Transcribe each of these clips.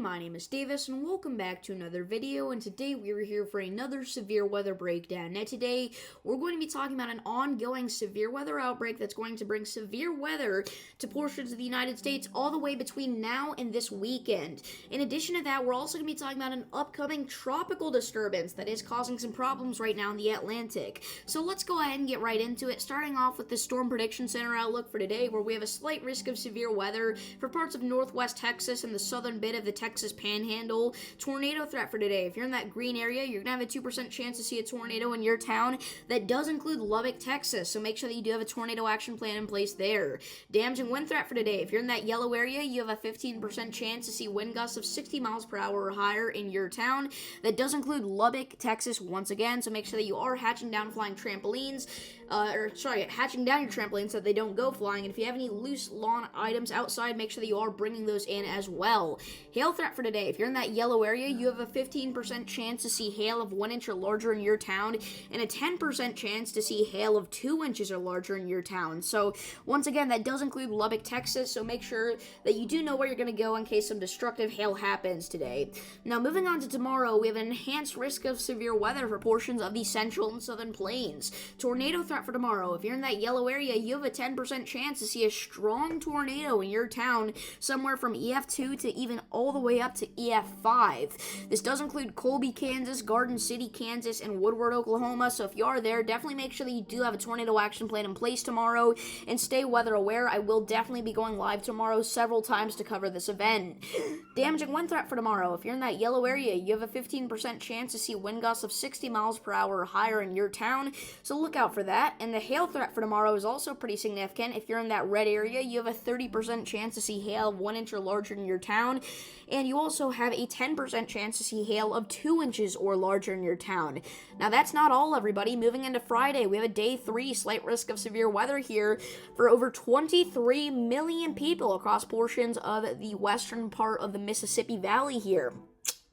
my name is Davis, and welcome back to another video, and today we are here for another severe weather breakdown. Now today, we're going to be talking about an ongoing severe weather outbreak that's going to bring severe weather to portions of the United States all the way between now and this weekend. In addition to that, we're also going to be talking about an upcoming tropical disturbance that is causing some problems right now in the Atlantic. So let's go ahead and get right into it, starting off with the Storm Prediction Center outlook for today, where we have a slight risk of severe weather for parts of northwest Texas and the southern bit of the Texas Panhandle. Tornado threat for today. If you're in that green area, you're going to have a 2% chance to see a tornado in your town. That does include Lubbock, Texas, so make sure that you do have a tornado action plan in place there. Damaging wind threat for today. If you're in that yellow area, you have a 15% chance to see wind gusts of 60 miles per hour or higher in your town. That does include Lubbock, Texas, once again, so make sure that you are hatching down flying trampolines, hatching down your trampolines so that they don't go flying, and if you have any loose lawn items outside, make sure that you are bringing those in as well. Hail threat for today. If you're in that yellow area, you have a 15% chance to see hail of 1 inch or larger in your town, and a 10% chance to see hail of 2 inches or larger in your town. So, once again, that does include Lubbock, Texas, so make sure that you do know where you're going to go in case some destructive hail happens today. Now, moving on to tomorrow, we have an enhanced risk of severe weather for portions of the central and southern plains. Tornado threat for tomorrow. If you're in that yellow area, you have a 10% chance to see a strong tornado in your town, somewhere from EF2 to even all the way up to EF5. This does include Colby, Kansas, Garden City, Kansas, and Woodward, Oklahoma, so if you are there, definitely make sure that you do have a tornado action plan in place tomorrow, and stay weather aware. I will definitely be going live tomorrow several times to cover this event. Damaging wind threat for tomorrow. If you're in that yellow area, you have a 15% chance to see wind gusts of 60 miles per hour or higher in your town, so look out for that. And the hail threat for tomorrow is also pretty significant. If you're in that red area, you have a 30% chance to see hail of 1 inch or larger in your town, and you also have a 10% chance to see hail of 2 inches or larger in your town. Now that's not all, everybody. Moving into Friday, we have a day 3 slight risk of severe weather here for over 23 million people across portions of the western part of the Mississippi Valley here.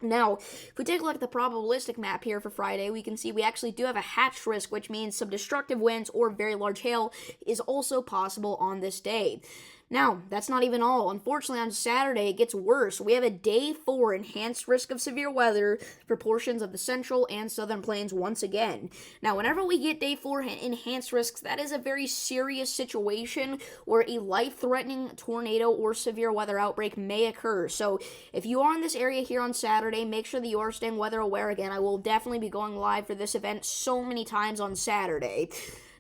Now, if we take a look at the probabilistic map here for Friday, we can see we actually do have a hatched risk, which means some destructive winds or very large hail is also possible on this day. Now, that's not even all. Unfortunately, on Saturday, it gets worse. We have a day 4 enhanced risk of severe weather for portions of the central and southern plains once again. Now, whenever we get day 4 enhanced risks, that is a very serious situation where a life-threatening tornado or severe weather outbreak may occur. So, if you are in this area here on Saturday, make sure that you are staying weather aware. Again, I will definitely be going live for this event so many times on Saturday.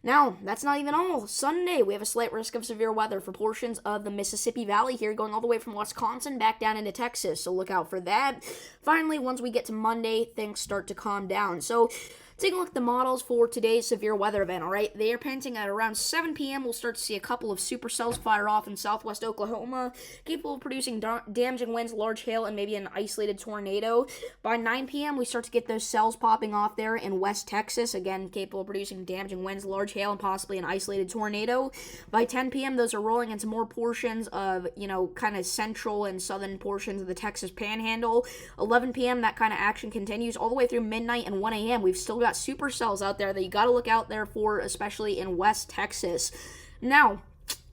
Now, that's not even all. Sunday, we have a slight risk of severe weather for portions of the Mississippi Valley here, going all the way from Wisconsin back down into Texas, so look out for that. Finally, once we get to Monday, things start to calm down. So, take a look at the models for today's severe weather event, alright? They are painting at around 7 p.m. We'll start to see a couple of supercells fire off in southwest Oklahoma, capable of producing damaging winds, large hail, and maybe an isolated tornado. By 9 p.m., we start to get those cells popping off there in West Texas, again, capable of producing damaging winds, large hail, and possibly an isolated tornado. By 10 p.m., those are rolling into more portions of, kind of central and southern portions of the Texas Panhandle. 11 p.m., that kind of action continues all the way through midnight, and 1 a.m., we've still got supercells out there that you got to look out there for, especially in West Texas. Now,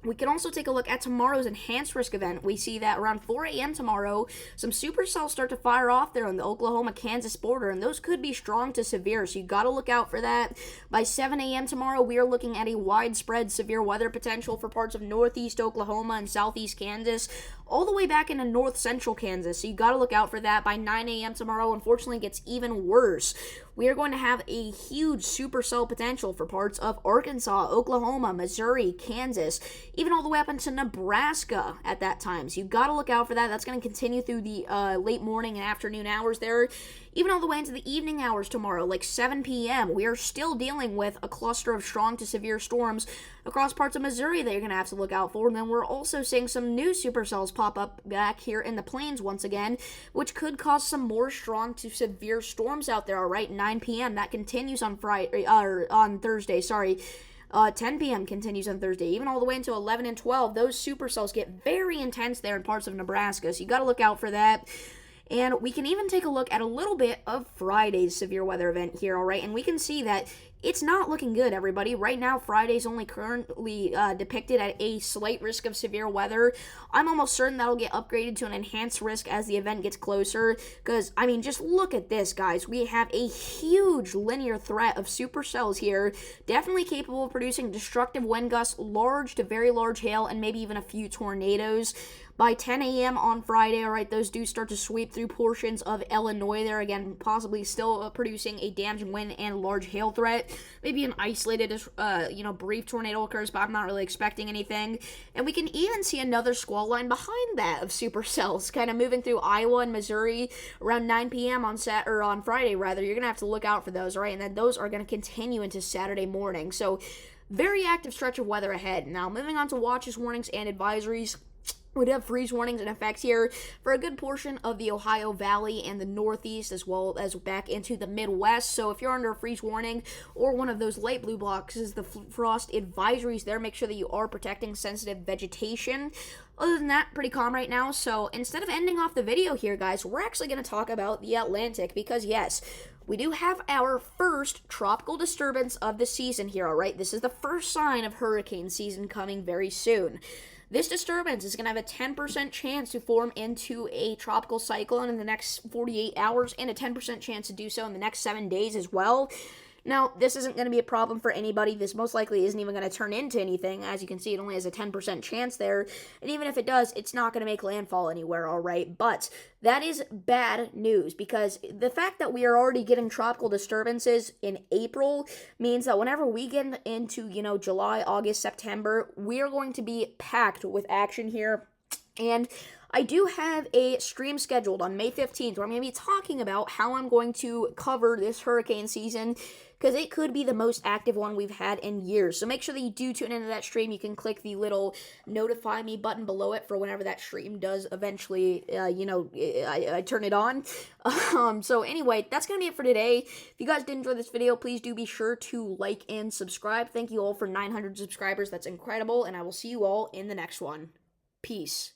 we can also take a look at tomorrow's enhanced risk event. We see that around 4 a.m. tomorrow, some supercells start to fire off there on the Oklahoma-Kansas border, and those could be strong to severe, so you got to look out for that. By 7 a.m. tomorrow, we are looking at a widespread severe weather potential for parts of northeast Oklahoma and southeast Kansas, all the way back into north-central Kansas, so you got to look out for that. By 9 a.m. tomorrow, unfortunately, it gets even worse. We are going to have a huge supercell potential for parts of Arkansas, Oklahoma, Missouri, Kansas, even all the way up into Nebraska at that time. So you've got to look out for that. That's going to continue through the late morning and afternoon hours there, even all the way into the evening hours tomorrow, like 7 p.m. We are still dealing with a cluster of strong to severe storms across parts of Missouri that you're going to have to look out for. And then we're also seeing some new supercells pop up back here in the plains once again, which could cause some more strong to severe storms out there, all right? 9 p.m. That continues on Thursday. 10 p.m. continues on Thursday, even all the way into 11 and 12. Those supercells get very intense there in parts of Nebraska, so you got to look out for that. And we can even take a look at a little bit of Friday's severe weather event here, all right? And we can see that it's not looking good, everybody. Right now, Friday's only currently depicted at a slight risk of severe weather. I'm almost certain that'll get upgraded to an enhanced risk as the event gets closer. Because, I mean, just look at this, guys. We have a huge linear threat of supercells here. Definitely capable of producing destructive wind gusts, large to very large hail, and maybe even a few tornadoes. By 10 a.m. on Friday, all right, those do start to sweep through portions of Illinois there, again, possibly still producing a damaging wind and large hail threat. Maybe an isolated, brief tornado occurs, but I'm not really expecting anything. And we can even see another squall line behind that of supercells, kind of moving through Iowa and Missouri around 9 p.m. on Friday, rather. You're going to have to look out for those, all right? And then those are going to continue into Saturday morning. So, very active stretch of weather ahead. Now, moving on to watches, warnings, and advisories. We do have freeze warnings in effect here for a good portion of the Ohio Valley and the Northeast, as well as back into the Midwest. So if you're under a freeze warning or one of those light blue boxes, the frost advisories there, make sure that you are protecting sensitive vegetation. Other than that, pretty calm right now. So instead of ending off the video here, guys, we're actually going to talk about the Atlantic because, yes, we do have our first tropical disturbance of the season here, all right? This is the first sign of hurricane season coming very soon. This disturbance is going to have a 10% chance to form into a tropical cyclone in the next 48 hours and a 10% chance to do so in the next 7 days as well. Now, this isn't going to be a problem for anybody. This most likely isn't even going to turn into anything. As you can see, it only has a 10% chance there. And even if it does, it's not going to make landfall anywhere, all right? But that is bad news because the fact that we are already getting tropical disturbances in April means that whenever we get into, July, August, September, we are going to be packed with action here. And I do have a stream scheduled on May 15th where I'm going to be talking about how I'm going to cover this hurricane season because it could be the most active one we've had in years. So make sure that you do tune into that stream. You can click the little notify me button below it for whenever that stream does eventually, I turn it on. So anyway, that's going to be it for today. If you guys did enjoy this video, please do be sure to like and subscribe. Thank you all for 900 subscribers. That's incredible. And I will see you all in the next one. Peace.